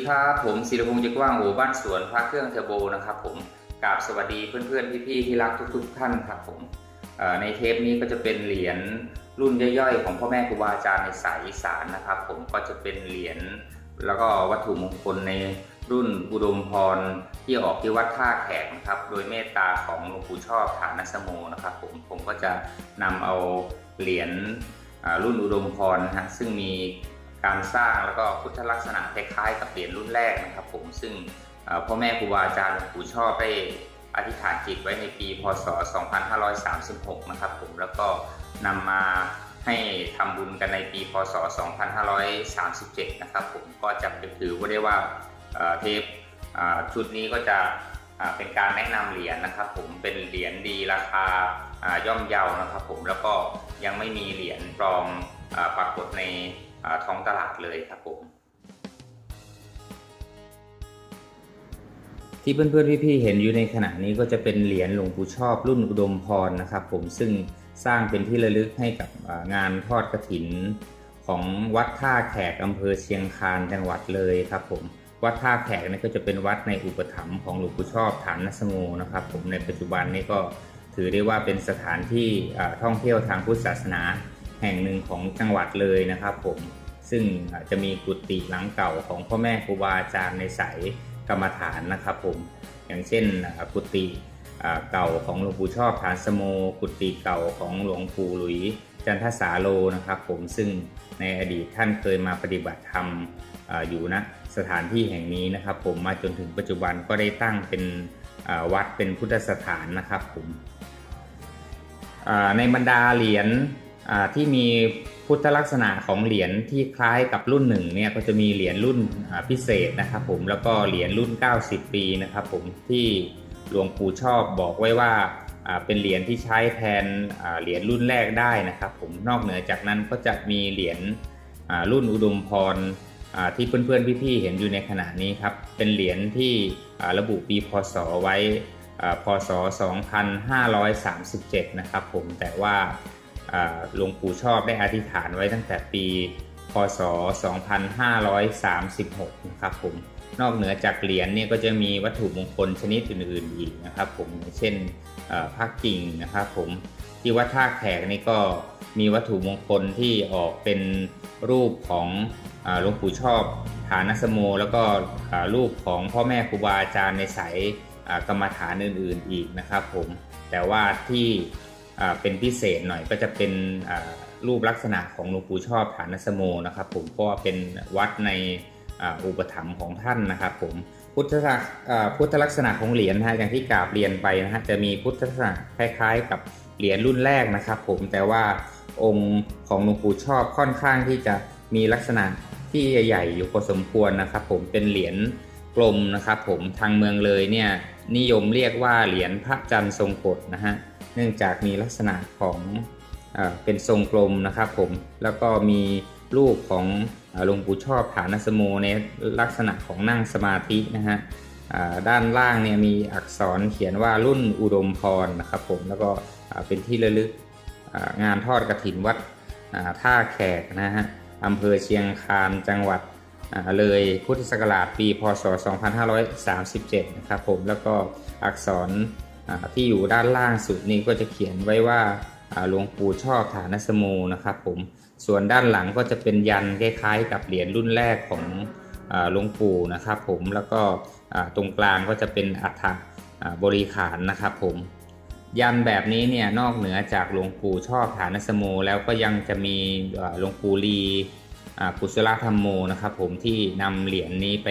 ครับผมศิริพงษ์จักรว่างโอบ้านสวนพระเครื่องเทอร์โบนะครับผมกราบสวัสดีเพื่อนๆพี่ๆที่รักทุกๆท่านครับผมในเทปนี้ก็จะเป็นเหรียญรุ่นย่อยๆของพ่อแม่ครูบาอาจารย์ในสายอีสานนะครับผมก็จะเป็นเหรียญแล้วก็วัตถุมงคลในรุ่นอุดมพรที่ออกที่วัดท่าแขกนะครับโดยเมตตาของหลวงปู่ชอบฐานสโมนะครับผมก็จะนำเอาเหรียญรุ่นอุดมพรนะฮะซึ่งมีการสร้างแล้วก็พุทธลักษณะคล้ายๆกับเหรียญรุ่นแรกนะครับผมซึ่งพ่อแม่ครูบาอาจารย์หลวงปู่ชอบได้อธิษฐานจิตไว้ในปีพศ2536นะครับผมแล้วก็นำมาให้ทำบุญกันในปีพศ2537นะครับผมก็จะถือว่าได้ว่าเทปชุดนี้ก็จะเป็นการแนะนำเหรียญนะครับผมเป็นเหรียญดีราคาย่อมเยานะครับผมแล้วก็ยังไม่มีเหรียญปลอมปรากฏในท้องตลาดเลยครับผมที่เพื่อนๆพี่ๆเห็นอยู่ในขณะนี้ก็จะเป็นเหรียญหลวงปู่ชอบรุ่นอุดมพรนะครับผมซึ่งสร้างเป็นที่ระลึกให้กับงานทอดกฐินของวัดท่าแขกอำเภอเชียงคานจังหวัดเลยครับผมวัดท่าแขกนี่ก็จะเป็นวัดในอุปถัมภ์ของหลวงปู่ชอบฐานสโมนะครับผมในปัจจุบันนี้ก็ถือได้ว่าเป็นสถานที่ท่องเที่ยวทางพุทธศาสนาแห่งหนึ่งของจังหวัดเลยนะครับผมซึ่งจะมีกุฏิหลังเก่าของพ่อแม่ครูบาอาจารย์ในสายกรรมฐานนะครับผมอย่างเช่นกุฏิเก่าของหลวงปู่ชอบฐานสโมกุฏิเก่าของหลวงปู่หลุยจันทสาโลนะครับผมซึ่งในอดีตท่านเคยมาปฏิบัติธรรมอยู่ณสถานที่แห่งนี้นะครับผมมาจนถึงปัจจุบันก็ได้ตั้งเป็นวัดเป็นพุทธสถานนะครับผมในบรรดาเหรียญที่มีพุทธลักษณะของเหรียญที่คล้ายกับรุ่นหนึ่งเนี่ยก็จะมีเหรียญรุ่นพิเศษนะครับผมแล้วก็เหรียญรุ่น90ปีนะครับผมที่หลวงปู่ชอบบอกไว้ว่าเป็นเหรียญที่ใช้แทนเหรียญรุ่นแรกได้นะครับผมนอกเหนือจากนั้นก็จะมีเหรียญรุ่นอุดมพรที่เพื่อนๆพี่ๆเห็นอยู่ในขณะนี้ครับเป็นเหรียญที่ระบุปีพศไว้พศ2537นะครับผมแต่ว่าหลวงปู่ชอบได้อธิษฐานไว้ตั้งแต่ปีพศ2536นะครับผมนอกเหนือจากเหรียญนี่ก็จะมีวัตถุมงคลชนิดอื่นๆอีกนะครับผมเช่นพระกิ่งนะครับผมที่วัดท่าแขกนี่ก็มีวัตถุมงคลที่ออกเป็นรูปของหลวงปู่ชอบฐานสโมแล้วก็รูปของพ่อแม่ครูบาอาจารย์ในสายกรรมฐานอื่นๆอีกนะครับผมแต่ว่าที่เป็นพิเศษหน่อยก็จะเป็นรูปลักษณะของหลวงปู่ชอบฐานสโมนะครับผมเพราะว่าเป็นวัดในอุปถัมภ์ของท่านนะครับผมพุทธลักษณะของเหรียญนะฮะอย่างที่กราบเรียนไปนะฮะจะมีพุทธลักษณะคล้ายๆกับเหรียญรุ่นแรกนะครับผมแต่ว่าองค์ของหลวงปู่ชอบค่อนข้างที่จะมีลักษณะที่ใหญ่ๆอยู่พอสมควรนะครับผมเป็นเหรียญกลมนะครับผมทางเมืองเลยเนี่ยนิยมเรียกว่าเหรียญพระจันทร์ทรงกฎนะฮะเนื่องจากมีลักษณะของเป็นทรงกลมนะครับผมแล้วก็มีรูปของหลวงปู่ชอบฐานสโมในลักษณะของนั่งสมาธินะฮะด้านล่างเนี่ยมีอักษรเขียนว่ารุ่นอุดมพรนะครับผมแล้วก็เป็นที่ระลึกงานทอดกฐินวัดท่าแขกนะฮะอำเภอเชียงคานจังหวัดเลยพุทธศักราชปีพศ2537นะครับผมแล้วก็อักษรที่อยู่ด้านล่างสุดนี้ก็จะเขียนไว้ว่าหลวงปู่ชอบฐานสโมนะครับผมส่วนด้านหลังก็จะเป็นยันคล้ายๆกับเหรียญรุ่นแรกของหลวงปู่นะครับผมแล้วก็ตรงกลางก็จะเป็นอัฐบริขารนะครับผมยันแบบนี้เนี่ยนอกเหนือจากหลวงปู่ชอบฐานสโมแล้วก็ยังจะมีหลวงปู่ลีกุศลธรรมโมนะครับผมที่นำเหรียญนี้ไป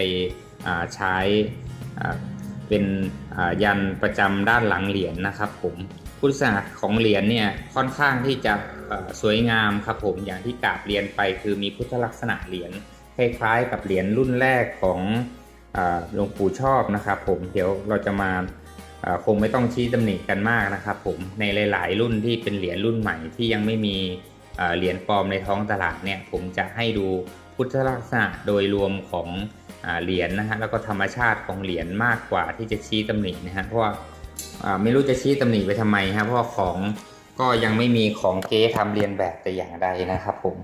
ใช้เป็นยันประจำด้านหลังเหรียญนะครับผมพุทธศาสนาของเหรียญเนี่ยค่อนข้างที่จะสวยงามครับผมอย่างที่กราบเรียนไปคือมีพุทธลักษณะเหรียญคล้ายๆกับเหรียญรุ่นแรกของหลวงปู่ชอบนะครับผมเดี๋ยวเราจะมาคงไม่ต้องชี้ตำหนิกันมากนะครับผมในหลายๆรุ่นที่เป็นเหรียญรุ่นใหม่ที่ยังไม่มีเหรียญปลอมในท้องตลาดเนี่ยผมจะให้ดูพุทธลักษณะโดยรวมของเหรียญนะฮะแล้วก็ธรรมชาติของเหรียญมากกว่าที่จะชี้ตำหนินะฮะเพราะว่าไม่รู้จะชี้ตำหนิไปทำไมครับเพราะว่าของก็ยังไม่มีของเก๊ทำเรียนแบบแต่อย่างใดนะครับผม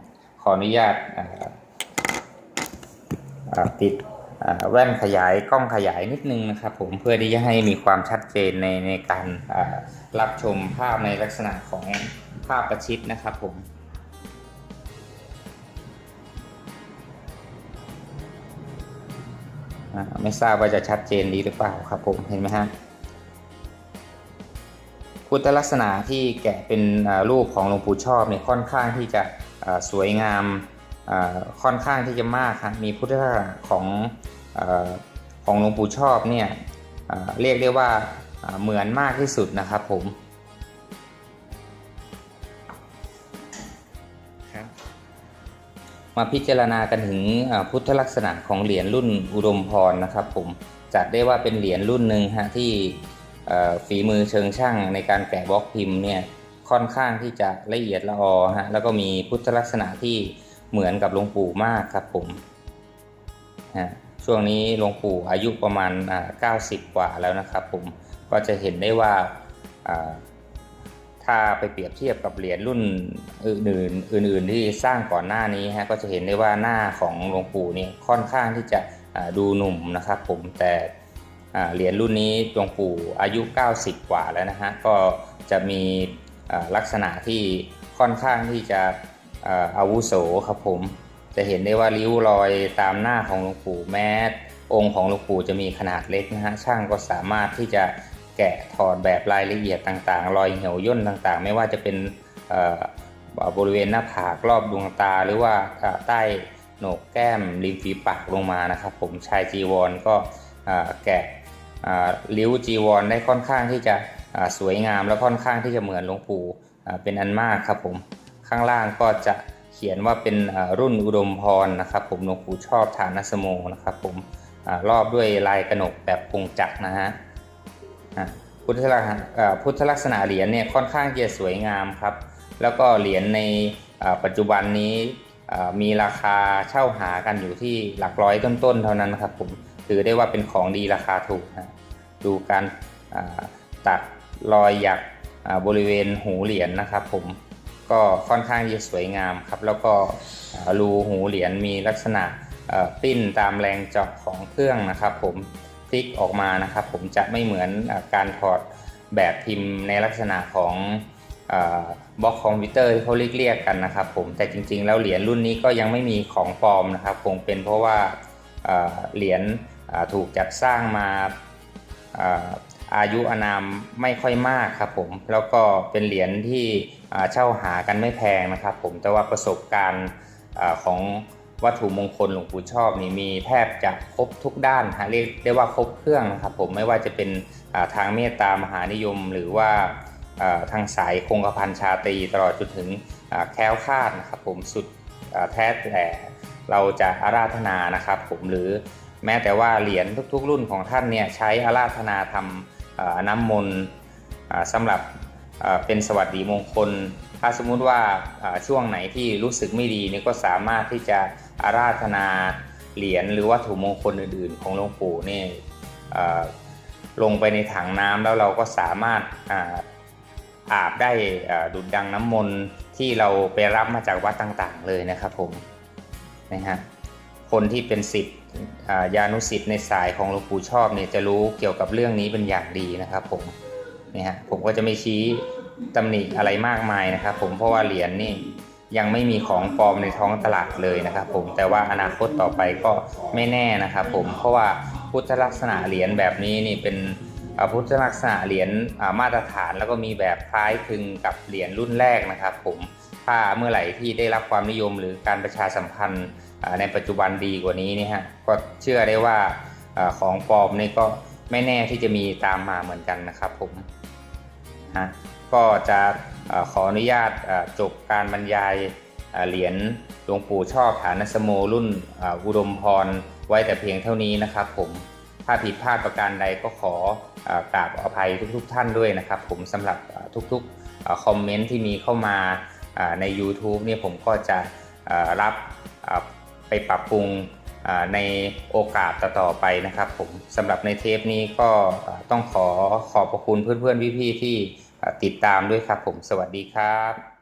ขออนุญาตติด แว่นขยายกล้องขยายนิดนึงนะครับผมเพื่อที่จะให้มีความชัดเจนในการรับชมภาพในลักษณะของภาพประชิดนะครับผมไม่ทราบว่าจะชัดเจนดีหรือเปล่าครับผมเห็นไหมฮะพุทธลักษณะที่แกะเป็นรูปของหลวงปู่ชอบเนี่ยค่อนข้างที่จะสวยงามค่อนข้างที่จะมากครับมีพุทธลักษณะของหลวงปู่ชอบเนี่ยเรียกได้ว่าเหมือนมากที่สุดนะครับผมมาพิจารณากันถึงพุทธลักษณะของเหรียญรุ่นอุดมพรนะครับผมจัดได้ว่าเป็นเหรียญรุ่นหนึ่งฮะที่ฝีมือเชิงช่างในการแกะบล็อกพิมพ์เนี่ยค่อนข้างที่จะละเอียดละออฮะแล้วก็มีพุทธลักษณะที่เหมือนกับหลวงปู่มากครับผมช่วงนี้หลวงปู่อายุประมาณ90 กว่าแล้วนะครับผมก็จะเห็นได้ว่าถ้าไปเปรียบเทียบกับเหรียญรุ่นอื่นที่สร้างก่อนหน้านี้ฮะก็จะเห็นได้ว่าหน้าของหลวงปู่เนี่ยค่อนข้างที่จะดูหนุ่มนะครับผมแต่เหรียญรุ่นนี้หลวงปู่อายุ90 กว่าแล้วนะฮะก็จะมีลักษณะที่ค่อนข้างที่จะอาวุโสครับผมจะเห็นได้ว่าริ้วรอยตามหน้าของหลวงปู่แม้องค์ของหลวงปู่จะมีขนาดเล็กนะฮะช่างก็สามารถที่จะแกะถอดแบบรายละเอียดต่างๆรอยเหี่ยวย่นต่างๆไม่ว่าจะเป็นบริเวณหน้าผากรอบดวงตาหรือว่าใต้โหนกแก้มริมฝีปากลงมานะครับผมชายจีวรก็แกะริ้วจีวรได้ค่อนข้างที่จะสวยงามและค่อนข้างที่จะเหมือนหลวงปู่เป็นอันมากครับผมข้างล่างก็จะเขียนว่าเป็นรุ่นอุดมพรนะครับผมหลวงปู่ชอบฐานสโมนะครับผมรอบด้วยลายกระหนกแบบพงจักรนะฮะพุทธลักษณะเหรียญเนี่ยค่อนข้างจะสวยงามครับแล้วก็เหรียญในปัจจุบันนี้มีราคาเช่าหากันอยู่ที่หลักร้อยต้นๆเท่านั้นครับผมถือได้ว่าเป็นของดีราคาถูกนะดูการตัดรอยหยักบริเวณหูเหรียญนะครับผมก็ค่อนข้างจะสวยงามครับแล้วก็รูหูเหรียญมีลักษณะปิ้นตามแรงเจาะของเครื่องนะครับผมพลิกออกมานะครับผมจะไม่เหมือนการถอดแบบพิมพ์ในลักษณะของบล็อกคอมพิวเตอร์ที่เขาเรียกกันนะครับผมแต่จริงๆแล้วเหรียญรุ่นนี้ก็ยังไม่มีของปลอมนะครับคงเป็นเพราะว่าเหรียญถูกจัดสร้างมาอายุอานามไม่ค่อยมากครับผมแล้วก็เป็นเหรียญที่เช่าหากันไม่แพงนะครับผมแต่ว่าประสบการณ์ของวัตถุมงคลหลวงปู่ชอบนี่มีแทบจะครบทุกด้านเรียกได้ว่าครบเครื่องนะครับผมไม่ว่าจะเป็นทางเมตตามหานิยมหรือว่าทางสายคงกระพันชาตรีตลอดจนถึงแคล้วคลาดนะครับผมสุดแท้แต่เราจะอาราธนานะครับผมหรือแม้แต่ว่าเหรียญทุกๆรุ่นของท่านเนี่ยใช้อาราธนาทำน้ำมนต์สำหรับเป็นสวัสดีมงคลถ้าสมมุติว่าช่วงไหนที่รู้สึกไม่ดีนี่ก็สามารถที่จะอาราธนาเหรียญหรือวัตถุมงคลอื่นๆของหลวงปู่นี่ลงไปในถังน้ำแล้วเราก็สามารถอาบได้ดุจดังน้ำมนต์ที่เราไปรับมาจากวัดต่างๆเลยนะครับผมนะฮะคนที่เป็นศิษย์ญาณุศิษย์ในสายของหลวงปู่ชอบเนี่ยจะรู้เกี่ยวกับเรื่องนี้เป็นอย่างดีนะครับผมเนี่ยฮะผมก็จะไม่ชี้ตำหนิอะไรมากมายนะครับผมเพราะว่าเหรียญนี่ยังไม่มีของปลอมในท้องตลาดเลยนะครับผมแต่ว่าอนาคตต่อไปก็ไม่แน่นะครับผมเพราะว่าพุทธลักษณะเหรียญแบบนี้นี่เป็นพุทธลักษณะเหรียญมาตรฐานแล้วก็มีแบบคล้ายคลึงกับเหรียญรุ่นแรกนะครับผมถ้าเมื่อไหร่ที่ได้รับความนิยมหรือการประชาสัมพันธ์ในปัจจุบันดีกว่านี้นี่ฮะก็เชื่อได้ว่าของปลอมนี่ก็ไม่แน่ที่จะมีตามมาเหมือนกันนะครับผมก็จะขออนุญาตจบการบรรยายเหรียญหลวงปู่ชอบฐานสโมรุ่นอุดมพรไว้แต่เพียงเท่านี้นะครับผมถ้าผิดพลาดประการใดก็ขอกราบอภัยทุกท่านด้วยนะครับผมสำหรับทุกคอมเมนต์ที่มีเข้ามาใน YouTube เนี่ยผมก็จะรับไปปรับปรุงในโอกาสต่อไปนะครับผมสำหรับในเทปนี้ก็ต้องขอบพระคุณเพื่อนๆพี่ๆที่ติดตามด้วยครับผมสวัสดีครับ